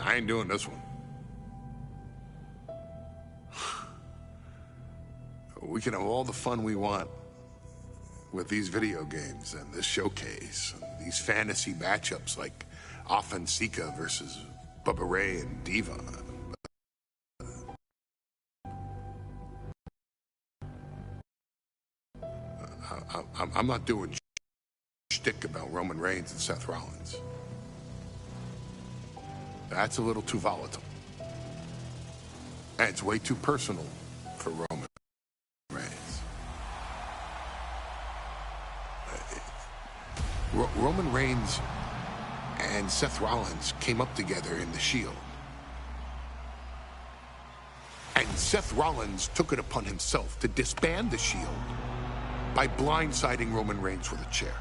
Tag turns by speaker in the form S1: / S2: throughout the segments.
S1: I ain't doing this one. We can have all the fun we want with these video games and this showcase and these fantasy matchups like Offensica versus Bubba Ray and Diva. I'm not doing shtick about Roman Reigns and Seth Rollins. That's a little too volatile. And it's way too personal for Roman Reigns. Roman Reigns and Seth Rollins came up together in the Shield. And Seth Rollins took it upon himself to disband the Shield by blindsiding Roman Reigns with a chair.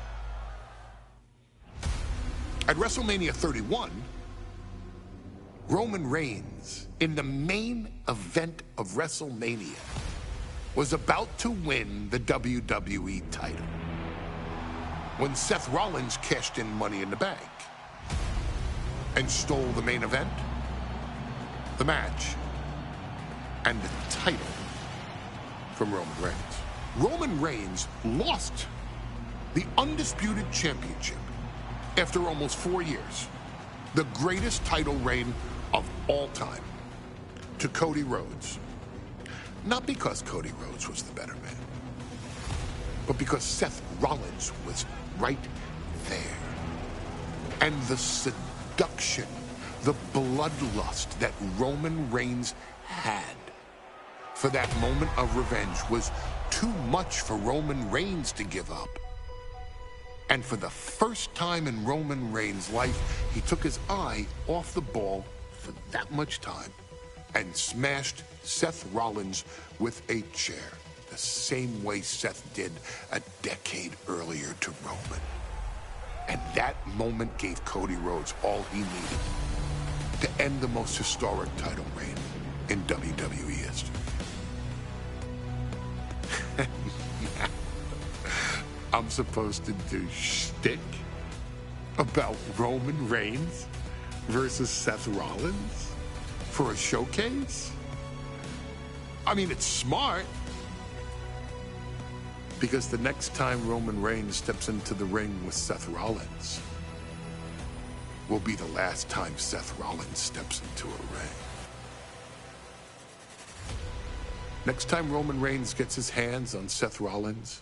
S1: At WrestleMania 31, Roman Reigns, in the main event of WrestleMania, was about to win the WWE title when Seth Rollins cashed in Money in the Bank and stole the main event, the match, and the title from Roman Reigns. Roman Reigns lost the undisputed championship after almost 4 years, the greatest title reign of all time, to Cody Rhodes. Not because Cody Rhodes was the better man, but because Seth Rollins was right there. And the seduction, the bloodlust that Roman Reigns had for that moment of revenge was too much for Roman Reigns to give up. And for the first time in Roman Reigns' life, he took his eye off the ball for that much time and smashed Seth Rollins with a chair, the same way Seth did a decade earlier to Roman. And that moment gave Cody Rhodes all he needed to end the most historic title reign in WWE history. I'm supposed to do shtick about Roman Reigns versus Seth Rollins for a showcase? I mean, it's smart, because the next time Roman Reigns steps into the ring with Seth Rollins will be the last time Seth Rollins steps into a ring. Next time Roman Reigns gets his hands on Seth Rollins,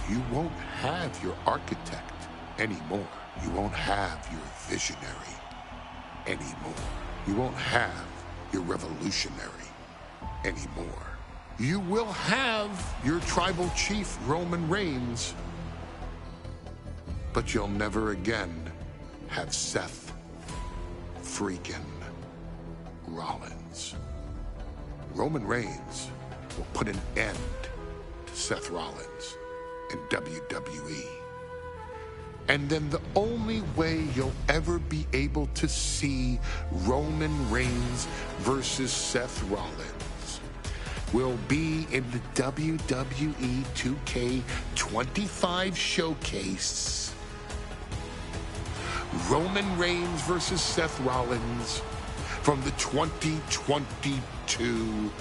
S1: you won't have your architect anymore. You won't have your visionary anymore. You won't have your revolutionary anymore. You will have your tribal chief, Roman Reigns, but you'll never again have Seth freaking Rollins. Roman Reigns will put an end to Seth Rollins in WWE. And then the only way you'll ever be able to see Roman Reigns versus Seth Rollins will be in the WWE 2K25 Showcase. Roman Reigns versus Seth Rollins from the 2022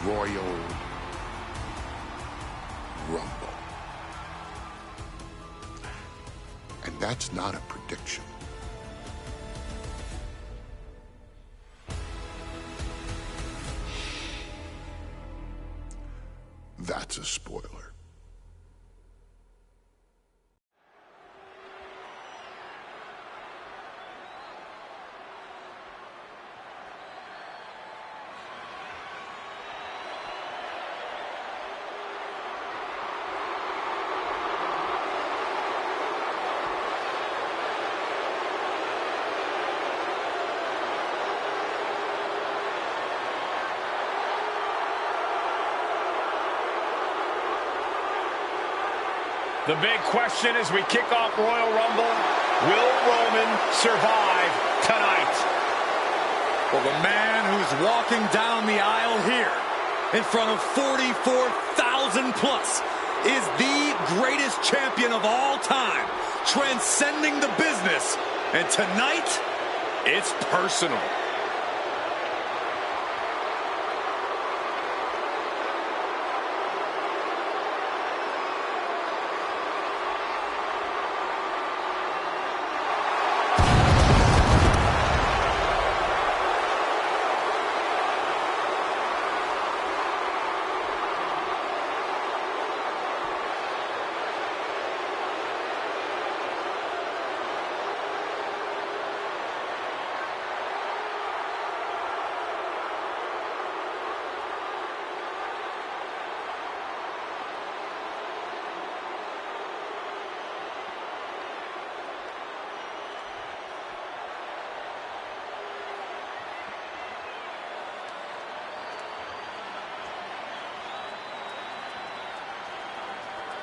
S1: Royal Rumble. And that's not a prediction. That's a spoiler.
S2: The big question as we kick off Royal Rumble, will Roman survive tonight? Well, the man who's walking down the aisle here in front of 44,000 plus is the greatest champion of all time, transcending the business. And tonight, It's personal.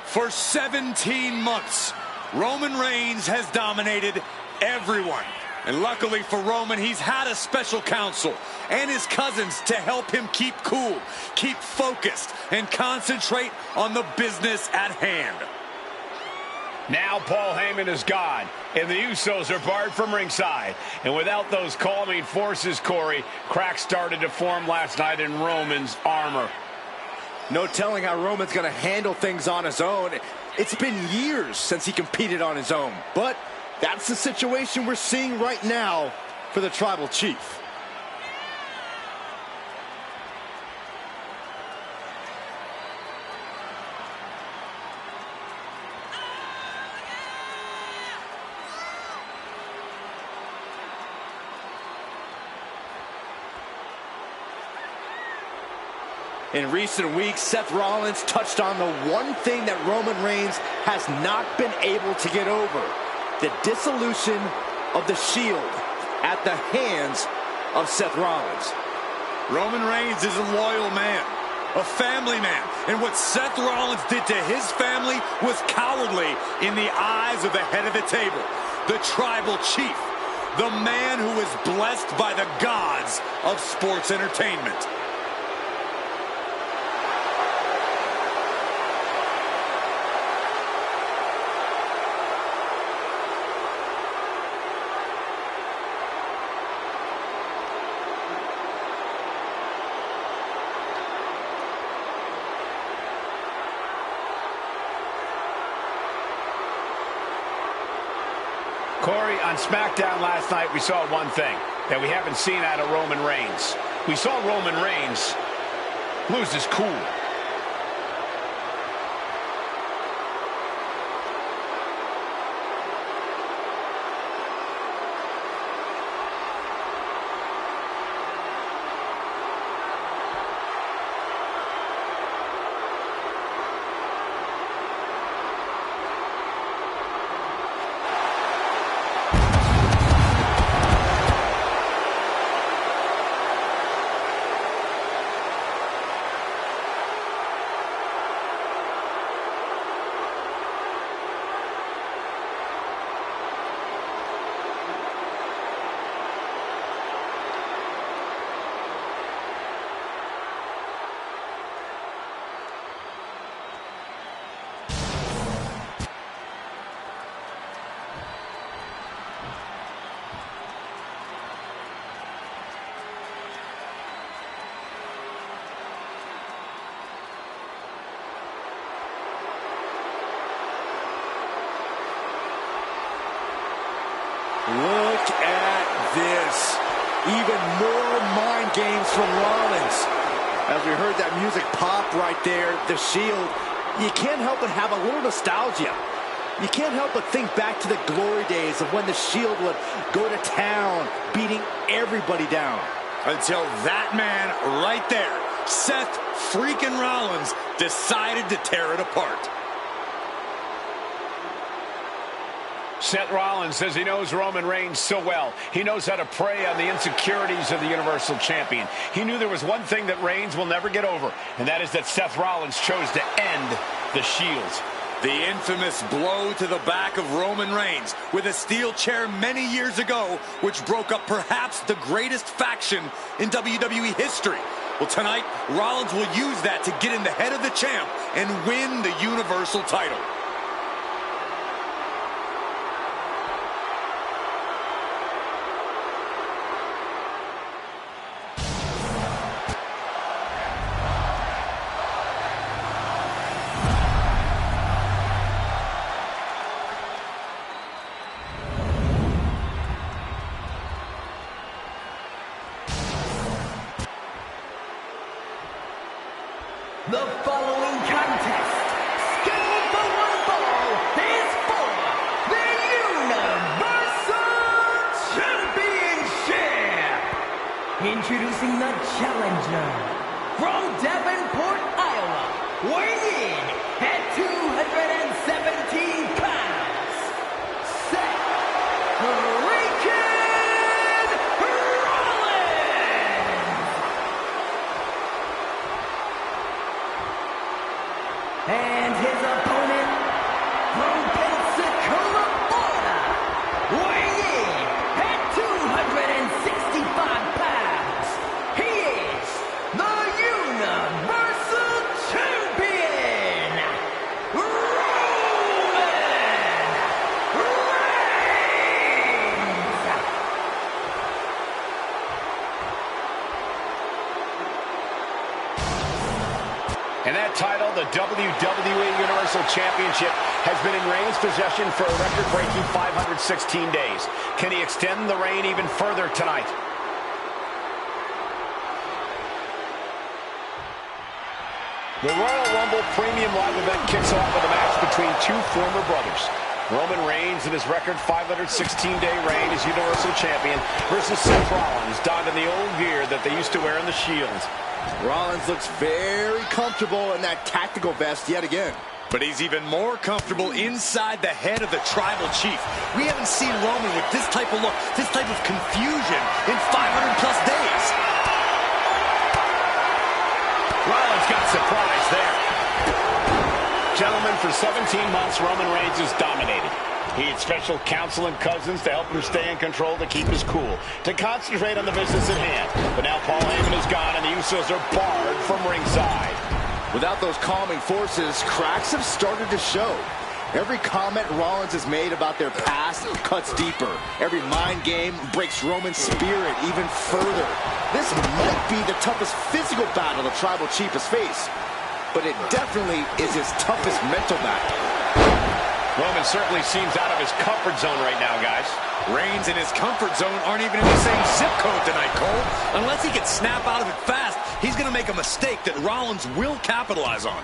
S2: For 17 months, Roman Reigns has dominated everyone. And luckily for Roman, he's had a special counsel and his cousins to help him keep cool, keep focused, and concentrate on the business at hand.
S3: Now Paul Heyman is gone, and the Usos are barred from ringside. And without those calming forces, Corey, cracks started to form last night in Roman's armor.
S4: No telling how Roman's going to handle things on his own. It's been years since he competed on his own. But that's the situation we're seeing right now for the Tribal Chief. In recent weeks, Seth Rollins touched on the one thing that Roman Reigns has not been able to get over: the dissolution of the Shield at the hands of Seth Rollins.
S2: Roman Reigns is a loyal man, a family man, and what Seth Rollins did to his family was cowardly in the eyes of the head of the table, the Tribal Chief, the man who is blessed by the gods of sports entertainment.
S3: Corey, on SmackDown last night, we saw one thing that we haven't seen out of Roman Reigns. We saw Roman Reigns lose his cool.
S4: Look at this. Even more mind games from Rollins. As we heard that music pop right there, the Shield, you can't help but have a little nostalgia. You can't help but think back to the glory days of when the Shield would go to town, beating everybody down.
S2: Until that man right there, Seth freaking Rollins, decided to tear it apart.
S3: Seth Rollins says he knows Roman Reigns so well. He knows how to prey on the insecurities of the Universal Champion. He knew there was one thing that Reigns will never get over, and that is that Seth Rollins chose to end the Shields.
S2: The infamous blow to the back of Roman Reigns with a steel chair many years ago, which broke up perhaps the greatest faction in WWE history. Well, tonight, Rollins will use that to get in the head of the champ and win the Universal title.
S5: Introducing the challenger from Davenport, Iowa, weighing in at 217 pounds, Seth freaking Rollins! And his opponent from Pensacola, Florida, weighing in at 265 pounds, he is the Universal Champion, Roman Reigns!
S3: And that title, the WWE Universal Championship, has been in Reigns' possession for a record-breaking 516 days. Can he extend the reign even further tonight? The Royal Rumble Premium Live event kicks off with a match between two former brothers. Roman Reigns in his record 516-day reign as Universal Champion versus Seth Rollins, donned in the old gear that they used to wear in the Shield.
S4: Rollins looks very comfortable in that tactical vest yet again.
S2: But he's even more comfortable inside the head of the Tribal Chief. We haven't seen Roman with this type of look, this type of confusion in 500-plus days.
S3: Rollins got surprised there. Gentlemen, for 17 months, Roman Reigns has dominated. He had special counsel and cousins to help him stay in control, to keep his cool, to concentrate on the business at hand. But now Paul Heyman is gone, and the Usos are barred from ringside.
S4: Without those calming forces, cracks have started to show. Every comment Rollins has made about their past cuts deeper. Every mind game breaks Roman's spirit even further. This might be the toughest physical battle the Tribal Chief has faced, but it definitely is his toughest mental battle.
S3: Roman certainly seems out of his comfort zone right now, guys.
S2: Reigns and his comfort zone aren't even in the same zip code tonight, Cole. Unless he can snap out of it fast, he's going to make a mistake that Rollins will capitalize on.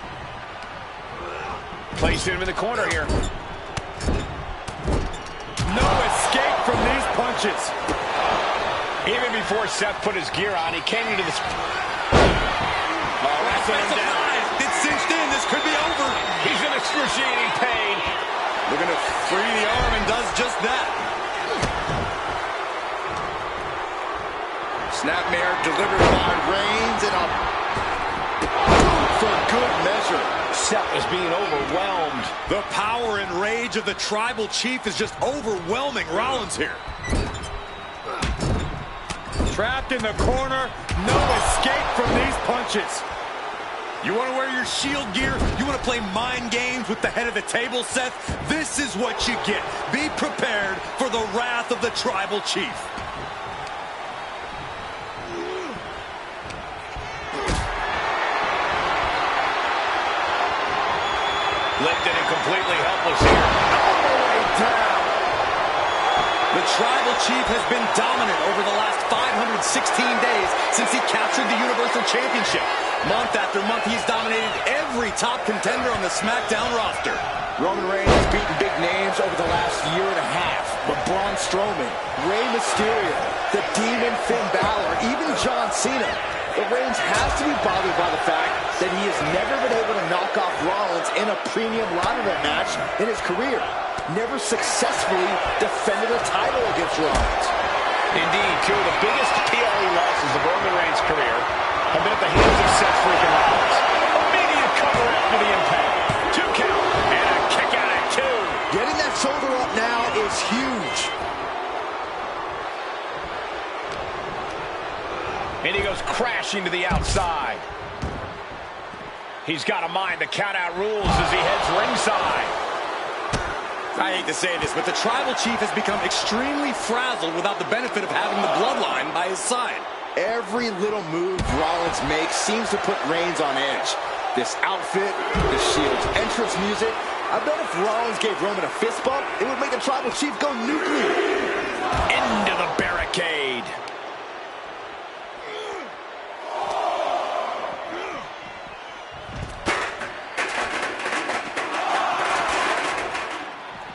S3: Placing him in the corner here.
S2: No escape from these punches.
S3: Even before Seth put his gear on, he came into this... wrestling him down.
S2: It's cinched in. This could be over.
S3: He's in excruciating pain.
S2: Looking to free the arm and does just that.
S4: Snapmare delivered by Reigns and a boot for good measure.
S3: Seth is being overwhelmed.
S2: The power and rage of the Tribal Chief is just overwhelming Rollins here. Trapped in the corner, no escape from these punches. You want to wear your Shield gear? You want to play mind games with the head of the table, Seth? This is what you get. Be prepared for the wrath of the Tribal Chief.
S3: Lifted and completely helpless here. All the way down.
S2: The Tribal Chief has been dominant over the last 516 days since he captured the Universal Championship. Month after month, he's dominated every top contender on the SmackDown roster.
S4: Roman Reigns has beaten big names over the last year and a half. But Braun Strowman, Rey Mysterio, the Demon Finn Balor, even John Cena. But Reigns has to be bothered by the fact that he has never been able to knock off Rollins in a premium ladder match in his career. Never successfully defended a title against Rollins.
S3: Indeed, two of the biggest PLE losses of Roman Reigns' career have been at the hands of Seth freaking Rollins. Immediate cover after the impact. 2 count and a kick out at 2.
S4: Getting that shoulder up now is huge.
S3: And he goes crashing to the outside. He's got to mind the count-out rules as he heads ringside.
S2: I hate to say this, but the Tribal Chief has become extremely frazzled without the benefit of having the bloodline by his side.
S4: Every little move Rollins makes seems to put Reigns on edge. This outfit, the Shield's entrance music. I bet if Rollins gave Roman a fist bump, it would make the Tribal Chief go nuclear.
S3: Into the barricade.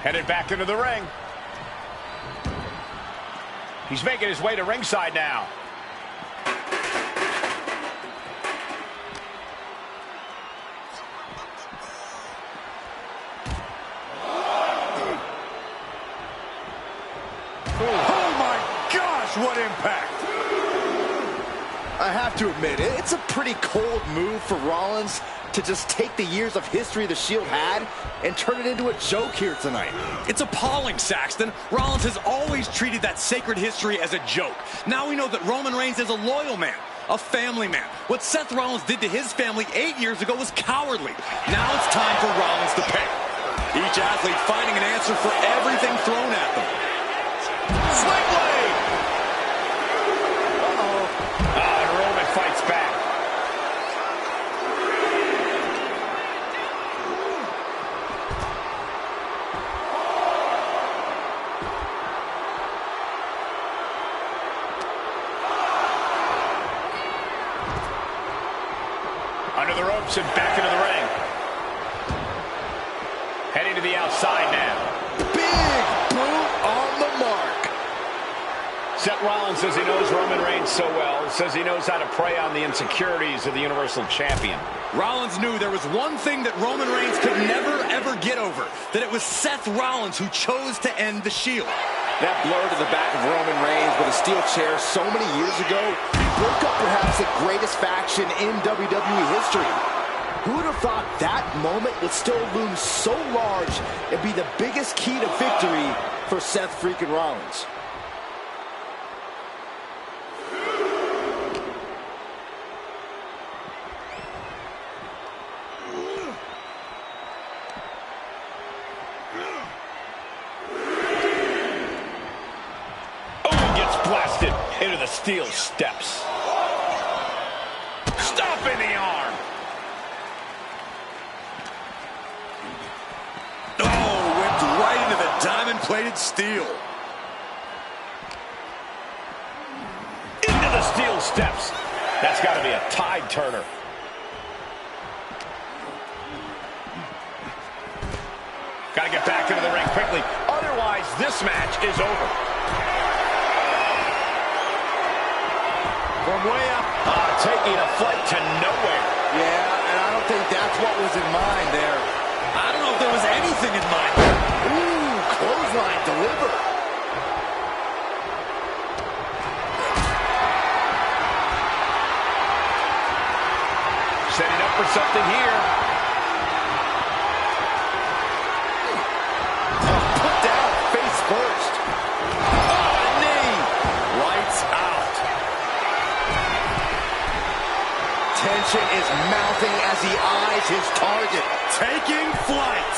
S3: Headed back into the ring. He's making his way to ringside now.
S2: gosh, what impact!
S4: I have to admit, it's a pretty cold move for Rollins to just take the years of history the Shield had and turn it into a joke here tonight.
S2: It's appalling, Saxton. Rollins has always treated that sacred history as a joke. Now we know that Roman Reigns is a loyal man, a family man. What Seth Rollins did to his family 8 years ago was cowardly. Now it's time for Rollins to pay. Each athlete finding an answer for everything thrown at them. Sling blade!
S3: And Roman fights back. Under the ropes and back into the ring. Heading to the outside now.
S4: Big boot on the mark.
S3: Seth Rollins says he knows Roman Reigns so well, says he knows how to prey on the insecurities of the Universal Champion.
S2: Rollins knew there was one thing that Roman Reigns could never, ever get over. That it was Seth Rollins who chose to end the Shield.
S4: That blow to the back of Roman Reigns with a steel chair so many years ago broke up perhaps the greatest faction in WWE history. Who would have thought that moment would still loom so large and be the biggest key to victory for Seth freaking Rollins?
S3: Blasted into the steel steps. Stop in the arm.
S2: Oh, went right into the diamond-plated steel.
S3: Into the steel steps. That's got to be a tide turner. Got to get back into the ring quickly. Otherwise, this match is over.
S4: From way up.
S3: Taking a flight to nowhere.
S4: Yeah, and I don't think that's what was in mind there.
S2: I don't know if there was anything in mind.
S4: Ooh, clothesline delivered.
S3: Setting up for something here.
S4: Put down face first.
S2: Oh, knee. Lights out.
S4: Tension is mounting as he eyes his target.
S2: Taking flight.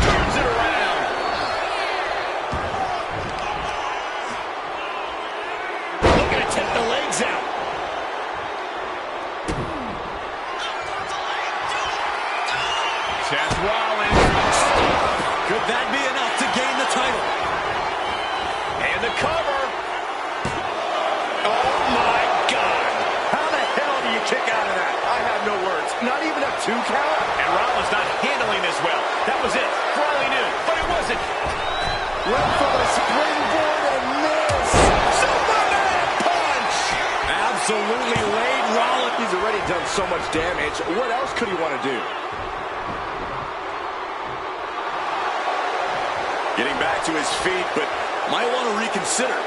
S3: Turns it around. Looking to take the legs out. Seth Rollins.
S2: Could that be enough to gain the title?
S3: And the cover. Oh, my God.
S4: How the hell do you kick out of that? I have no words. Not even a 2 count?
S3: And Rollins not handling this well. That was it. For all he knew. But it wasn't.
S4: Went for the springboard and missed.
S3: Superman punch.
S2: Absolutely laid Rollins.
S4: He's already done so much damage. What else could he want to do?
S2: Getting back to his feet, but might want to reconsider.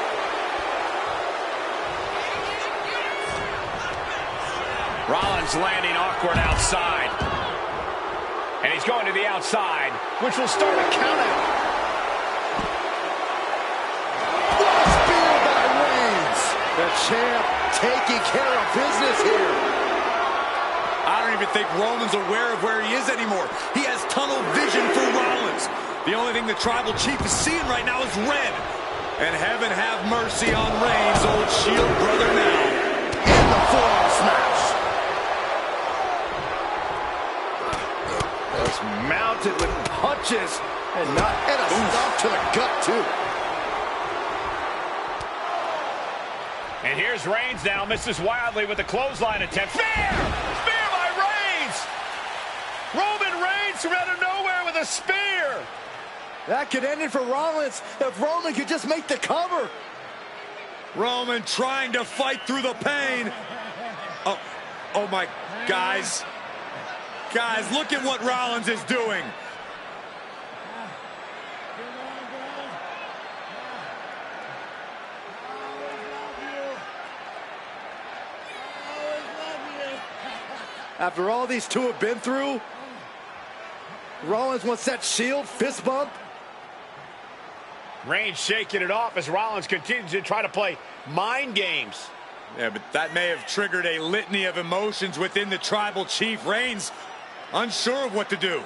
S3: Rollins landing awkward outside. And he's going to the outside, which will start a countout.
S4: What a spear by Reigns. The champ taking care of business here.
S2: I don't even think Roman's aware of where he is anymore. He has tunnel vision for Rollins. The only thing the Tribal Chief is seeing right now is red. And heaven have mercy on Reigns, old Shield brother now.
S4: In the forearm smash. Just mounted with punches and a stop to the gut too.
S3: And here's Reigns now, misses wildly with the clothesline attempt. Spear! Spear by Reigns! Roman Reigns from out of nowhere with a spear!
S4: That could end it for Rollins if Roman could just make the cover.
S2: Roman trying to fight through the pain. Oh my, guys. Guys, look at what Rollins is doing.
S4: After all these two have been through, Rollins wants that Shield fist bump.
S3: Reigns shaking it off as Rollins continues to try to play mind games.
S2: Yeah, but that may have triggered a litany of emotions within the Tribal Chief. Reigns unsure of what to do.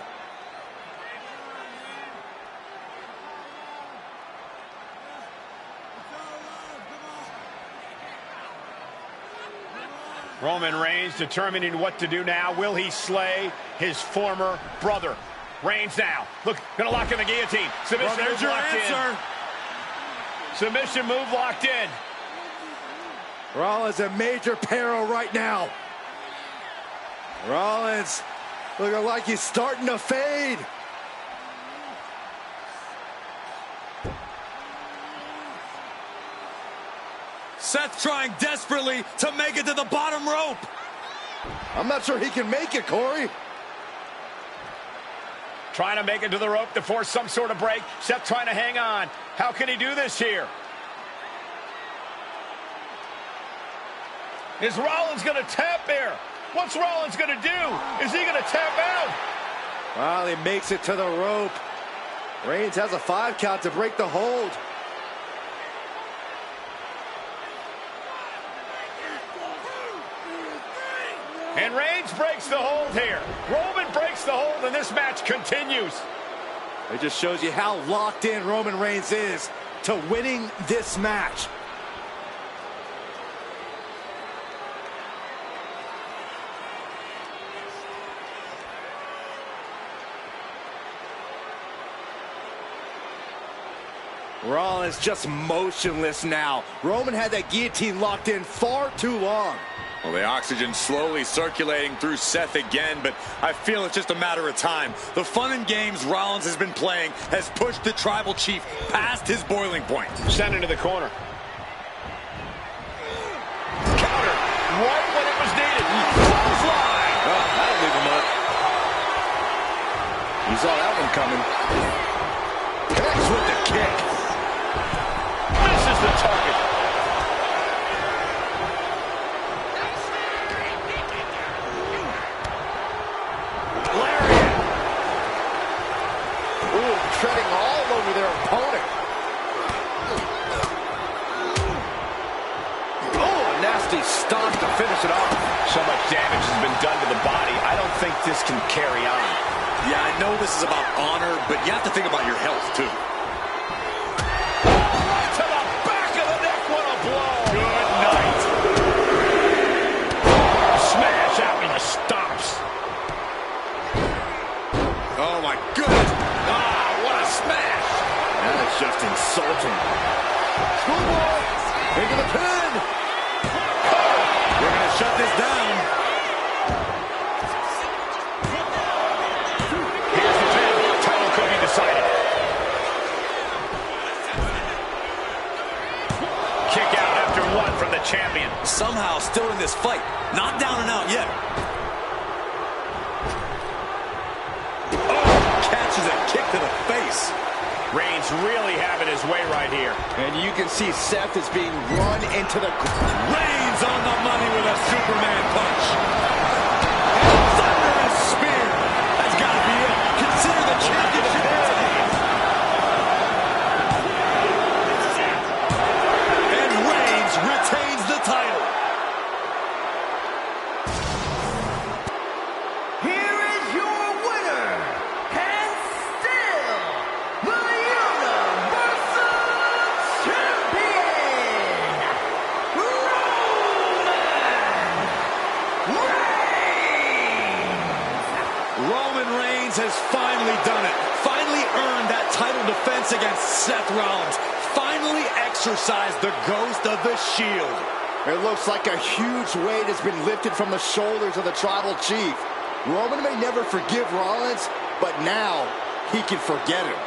S3: Roman Reigns determining what to do now. Will he slay his former brother? Reigns now. Look, gonna lock in the guillotine. Submission
S2: Well, there's
S3: move
S2: your
S3: locked
S2: answer.
S3: in. Submission move locked in.
S4: Rollins in major peril right now. Rollins looking like he's starting to fade.
S2: Seth trying desperately to make it to the bottom rope.
S4: I'm not sure he can make it, Corey.
S3: Trying to make it to the rope to force some sort of break. Seth trying to hang on. How can he do this here? Is Rollins going to tap here? What's Rollins going to do? Is he going to tap out?
S4: Well, he makes it to the rope. Reigns has a 5 count to break the hold.
S3: And Reigns breaks the hold here. Roman breaks the hold, and this match continues.
S4: It just shows you how locked in Roman Reigns is to winning this match. Rollins just motionless now. Roman had that guillotine locked in far too long.
S2: Well, the oxygen slowly circulating through Seth again, but I feel it's just a matter of time. The fun and games Rollins has been playing has pushed the Tribal Chief past his boiling point.
S3: Sent into the corner. Counter right when it was needed. Clothesline.
S4: Oh, that'll leave him up. You saw that one coming. Connects with the kick.
S3: Misses the target.
S4: Treading all over their opponent. Oh, a nasty stomp to finish it off.
S3: So much damage has been done to the body. I don't think this can carry on.
S2: Yeah, I know this is about honor, but you have to think about your health, too.
S3: Right to the back of the neck. What a blow. Good night. Smash out with the stomps.
S2: Oh, my goodness. What a smash.
S4: That's just insulting. Schoolboy into the pin.
S2: We're going to shut this down.
S3: Here's the pin. Title could be decided. Kick out after one from the champion.
S2: Somehow still in this fight. Not down and out yet. Catches a kick to the face.
S3: Reigns really having his way right here.
S4: And you can see Seth is being run into the...
S2: Reigns on the money with a Superman punch. And thunderous spear. That's got to be it. Consider the championship retained. And Reigns retains the title.
S5: Here is your winner, and still the Universal Champion,
S2: Roman Reigns has finally done it. Finally earned that title defense against Seth Rollins. Finally exercised the ghost of the Shield.
S4: It looks like a huge weight has been lifted from the shoulders of the Tribal Chief. Roman may never forgive Rollins, but now he can forget him.